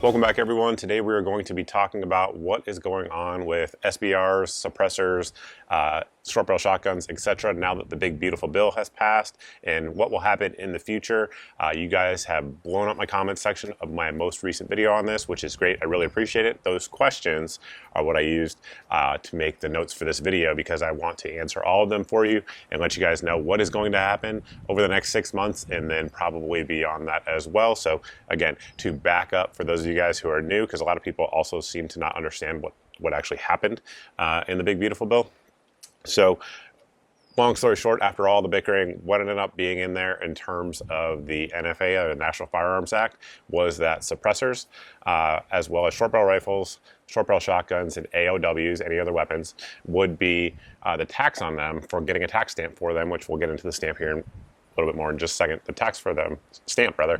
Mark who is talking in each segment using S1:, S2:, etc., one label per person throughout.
S1: Welcome back, everyone. Today we are going to be talking about what is going on with SBRs, suppressors, short barrel shotguns, etc. now that the big beautiful bill has passed, and what will happen in the future. You guys have blown up my comment section of my most recent video on this, which is great. I really appreciate it. Those questions are what I used to make the notes for this video, because I want to answer all of them for you and let you guys know what is going to happen over the next 6 months and then probably beyond that as well. So again, to back up for those of you guys who are new, because a lot of people also seem to not understand what actually happened in the big beautiful bill. So long story short, after all the bickering, what ended up being in there in terms of the NFA, the National Firearms Act, was that suppressors, as well as short barrel rifles, short barrel shotguns, and AOWs, any other weapons, would be the tax on them for getting a tax stamp for them, which we'll get into the stamp here in a little bit more in just a second. The tax for them, stamp rather,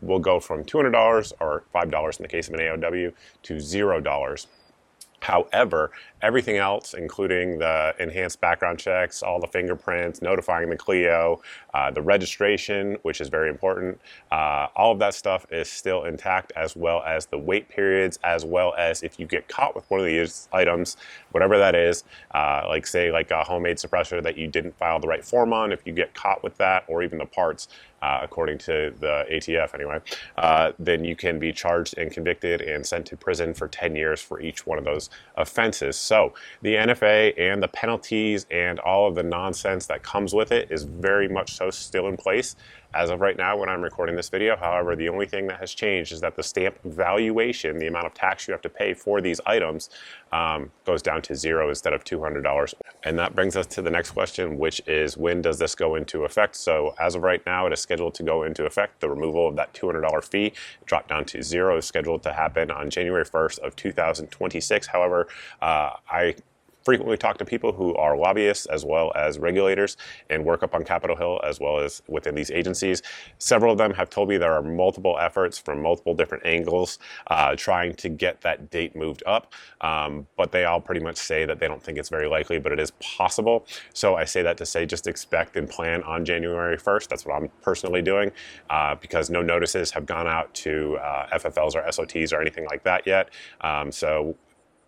S1: will go from $200 or $5 in the case of an AOW to $0. However, everything else, including the enhanced background checks, all the fingerprints, notifying the Clio, the registration, which is very important, all of that stuff is still intact, as well as the wait periods, as well as if you get caught with one of these items, whatever that is, like say like a homemade suppressor that you didn't file the right form on, if you get caught with that, or even the parts, according to the ATF anyway, then you can be charged and convicted and sent to prison for 10 years for each one of those offenses. So the NFA and the penalties and all of the nonsense that comes with it is very much so still in place as of right now when I'm recording this video. However, the only thing that has changed is that the stamp valuation, the amount of tax you have to pay for these items, goes down to $0 instead of $200. And that brings us to the next question, which is, when does this go into effect? So as of right now, it is scheduled to go into effect. The removal of that $200 fee dropped down to $0 is scheduled to happen on January 1st of 2026. However, I frequently talk to people who are lobbyists as well as regulators and work up on Capitol Hill as well as within these agencies. Several of them have told me there are multiple efforts from multiple different angles trying to get that date moved up, but they all pretty much say that they don't think it's very likely, but it is possible. So I say that to say just expect and plan on January 1st. That's what I'm personally doing, because no notices have gone out to FFLs or SOTs or anything like that yet. So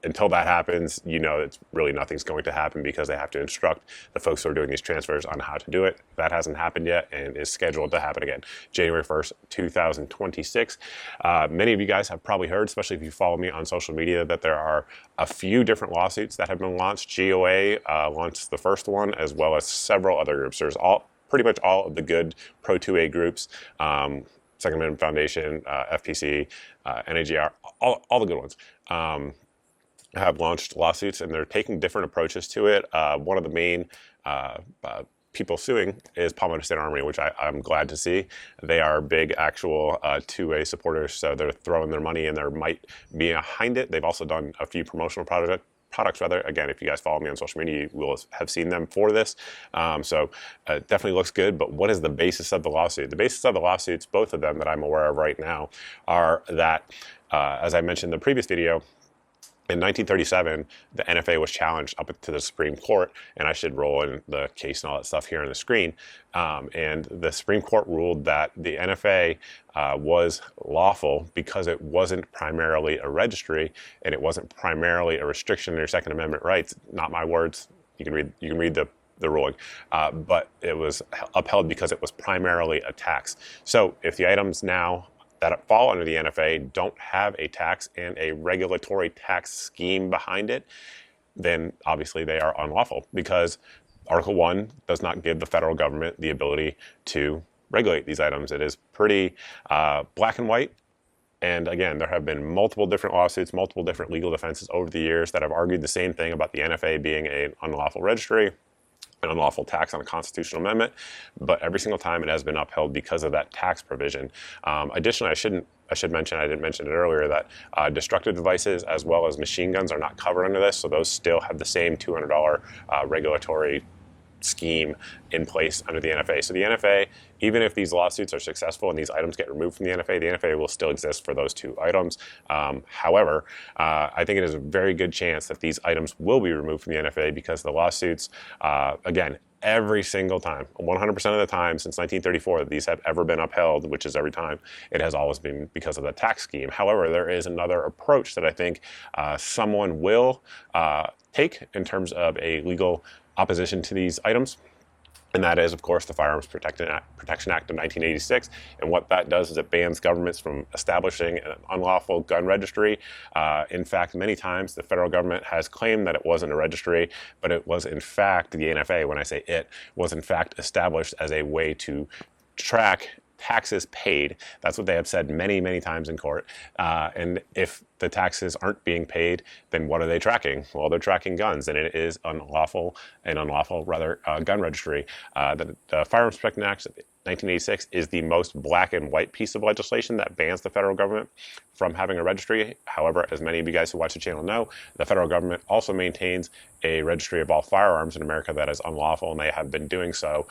S1: until that happens, you know, it's really nothing's going to happen, because they have to instruct the folks who are doing these transfers on how to do it. That hasn't happened yet and is scheduled to happen again, January 1st, 2026. Many of you guys have probably heard, especially if you follow me on social media, that there are a few different lawsuits that have been launched. GOA launched the first one, as well as several other groups. There's pretty much all of the good Pro 2A groups, Second Amendment Foundation, FPC, NAGR, all the good ones. Have launched lawsuits, and they're taking different approaches to it. One of the main people suing is Palmetto State Armory, which I'm glad to see. They are big actual 2A supporters, so they're throwing their money and their might behind it. They've also done a few promotional products rather. Again, if you guys follow me on social media, you will have seen them for this. So it definitely looks good, but what is the basis of the lawsuit? The basis of the lawsuits, both of them that I'm aware of right now, are that, as I mentioned in the previous video, in 1937, the NFA was challenged up to the Supreme Court, and I should roll in the case and all that stuff here on the screen. And the Supreme Court ruled that the NFA was lawful because it wasn't primarily a registry, and it wasn't primarily a restriction in your Second Amendment rights. Not my words. You can read the ruling, but it was upheld because it was primarily a tax. So if the items now that fall under the NFA don't have a tax and a regulatory tax scheme behind it, then obviously they are unlawful, because Article 1 does not give the federal government the ability to regulate these items. It is pretty black and white. And again, there have been multiple different lawsuits, multiple different legal defenses over the years that have argued the same thing about the NFA being an unlawful registry, an unlawful tax on a constitutional amendment, but every single time it has been upheld because of that tax provision. Additionally, I should mention, I didn't mention it earlier, that destructive devices as well as machine guns are not covered under this, so those still have the same $200 regulatory scheme in place under the NFA. So the NFA, even if these lawsuits are successful and these items get removed from the NFA will still exist for those two items. However, I think it is a very good chance that these items will be removed from the NFA because the lawsuits, again, every single time, 100% of the time since 1934 that these have ever been upheld, which is every time, it has always been because of the tax scheme. However, there is another approach that I think someone will take in terms of a legal opposition to these items. And that is, of course, the Firearms Protection Act of 1986. And what that does is it bans governments from establishing an unlawful gun registry. In fact, many times the federal government has claimed that it wasn't a registry, but it was in fact, the NFA, when I say it, was in fact established as a way to track taxes paid. That's what they have said many, many times in court. And if the taxes aren't being paid, then what are they tracking? Well, they're tracking guns, and it is an unlawful gun registry. The Firearms Protection Act of 1986 is the most black and white piece of legislation that bans the federal government from having a registry. However, as many of you guys who watch the channel know, the federal government also maintains a registry of all firearms in America that is unlawful, and they have been doing so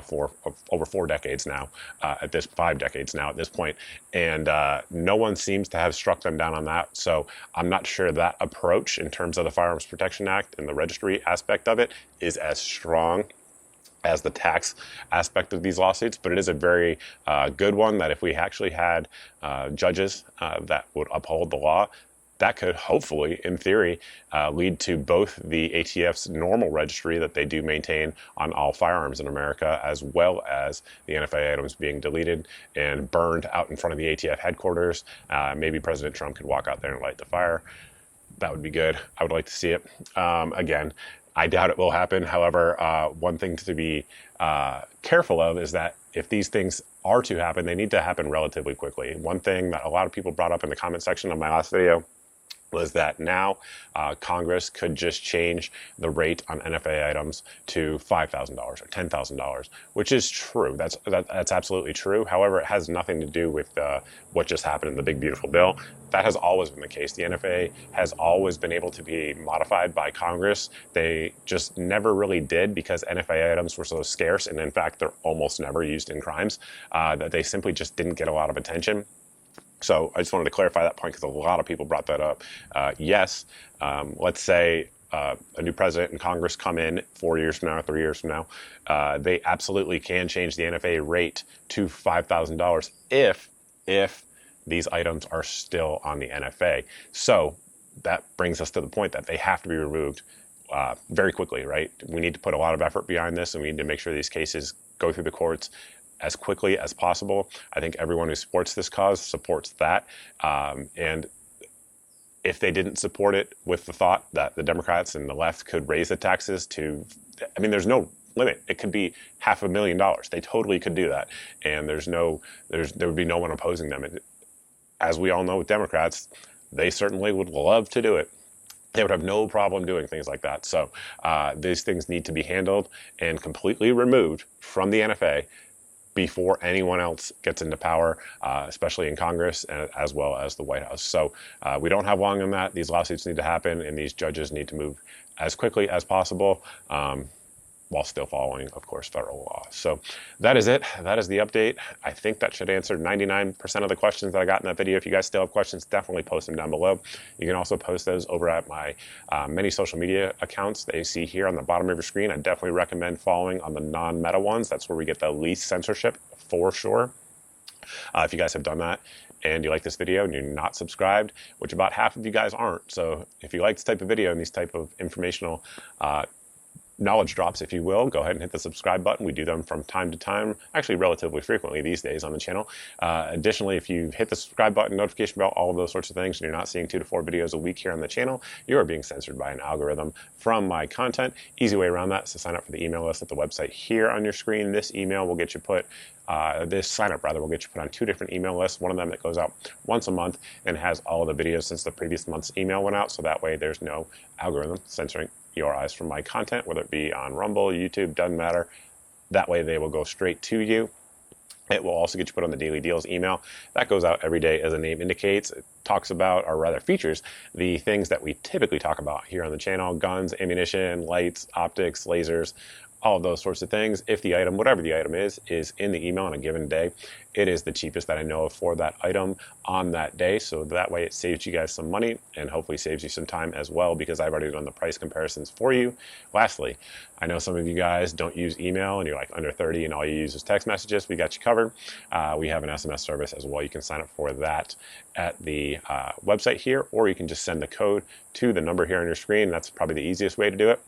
S1: for over 4 decades now, 5 decades now at this point. And no one seems to have struck them down on that. So I'm not sure that approach in terms of the Firearms Protection Act and the registry aspect of it is as strong as the tax aspect of these lawsuits, but it is a very good one that if we actually had judges that would uphold the law, that could hopefully, in theory, lead to both the ATF's normal registry that they do maintain on all firearms in America, as well as the NFA items being deleted and burned out in front of the ATF headquarters. Maybe President Trump could walk out there and light the fire. That would be good. I would like to see it. Again, I doubt it will happen. However, one thing to be careful of is that if these things are to happen, they need to happen relatively quickly. One thing that a lot of people brought up in the comment section of my last video was that now Congress could just change the rate on NFA items to $5,000 or $10,000, which is true. That's absolutely true. However, it has nothing to do with what just happened in the big beautiful bill. That has always been the case. The NFA has always been able to be modified by Congress. They just never really did because NFA items were so scarce, and in fact, they're almost never used in crimes, that they simply just didn't get a lot of attention. So I just wanted to clarify that point because a lot of people brought that up. Yes, let's say a new president and Congress come in 4 years from now, 3 years from now, they absolutely can change the NFA rate to $5,000 if these items are still on the NFA. So that brings us to the point that they have to be removed very quickly, right? We need to put a lot of effort behind this, and we need to make sure these cases go through the courts as quickly as possible. I think everyone who supports this cause supports that. And if they didn't support it with the thought that the Democrats and the left could raise the taxes to, I mean, there's no limit. It could be $500,000. They totally could do that. And there would be no one opposing them. And as we all know with Democrats, they certainly would love to do it. They would have no problem doing things like that. So these things need to be handled and completely removed from the NFA before anyone else gets into power, especially in Congress, as well as the White House. So we don't have long on that. These lawsuits need to happen, and these judges need to move as quickly as possible, while still following, of course, federal law. So that is it. That is the update. I think that should answer 99% of the questions that I got in that video. If you guys still have questions, definitely post them down below. You can also post those over at my many social media accounts that you see here on the bottom of your screen. I definitely recommend following on the non-meta ones. That's where we get the least censorship for sure. If you guys have done that and you like this video and you're not subscribed, which about half of you guys aren't. So if you like this type of video and these type of informational knowledge drops, if you will, go ahead and hit the subscribe button. We do them from time to time, actually relatively frequently these days on the channel. Additionally, if you hit the subscribe button, notification bell, all of those sorts of things, and you're not seeing 2 to 4 videos a week here on the channel, you are being censored by an algorithm from my content. Easy way around that is to sign up for the email list at the website here on your screen. This email will get you put this sign up will get you put on 2 different email lists. One of them that goes out once a month and has all of the videos since the previous month's email went out. So that way there's no algorithm censoring your eyes from my content, whether it be on Rumble, YouTube, doesn't matter. That way they will go straight to you. It will also get you put on the Daily Deals email. That goes out every day, as the name indicates. It talks about, or rather features, the things that we typically talk about here on the channel: guns, ammunition, lights, optics, lasers, all of those sorts of things. If the item, whatever the item is in the email on a given day, it is the cheapest that I know of for that item on that day. So that way it saves you guys some money and hopefully saves you some time as well, because I've already done the price comparisons for you. Lastly, I know some of you guys don't use email and you're like under 30 and all you use is text messages. We got you covered. We have an SMS service as well. You can sign up for that at the website here, or you can just send the code to the number here on your screen. That's probably the easiest way to do it.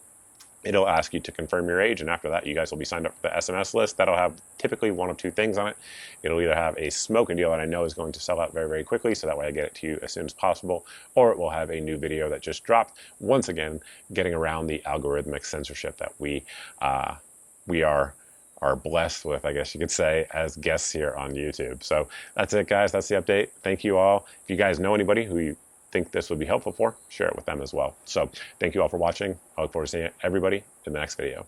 S1: It'll ask you to confirm your age, and after that, you guys will be signed up for the SMS list. That'll have typically one of two things on it. It'll either have a smoking deal that I know is going to sell out very, very quickly, so that way I get it to you as soon as possible, or it will have a new video that just dropped, once again, getting around the algorithmic censorship that we are blessed with, I guess you could say, as guests here on YouTube. So that's it, guys. That's the update. Thank you all. If you guys know anybody who you think this would be helpful for, share it with them as well. So thank you all for watching. I look forward to seeing everybody in the next video.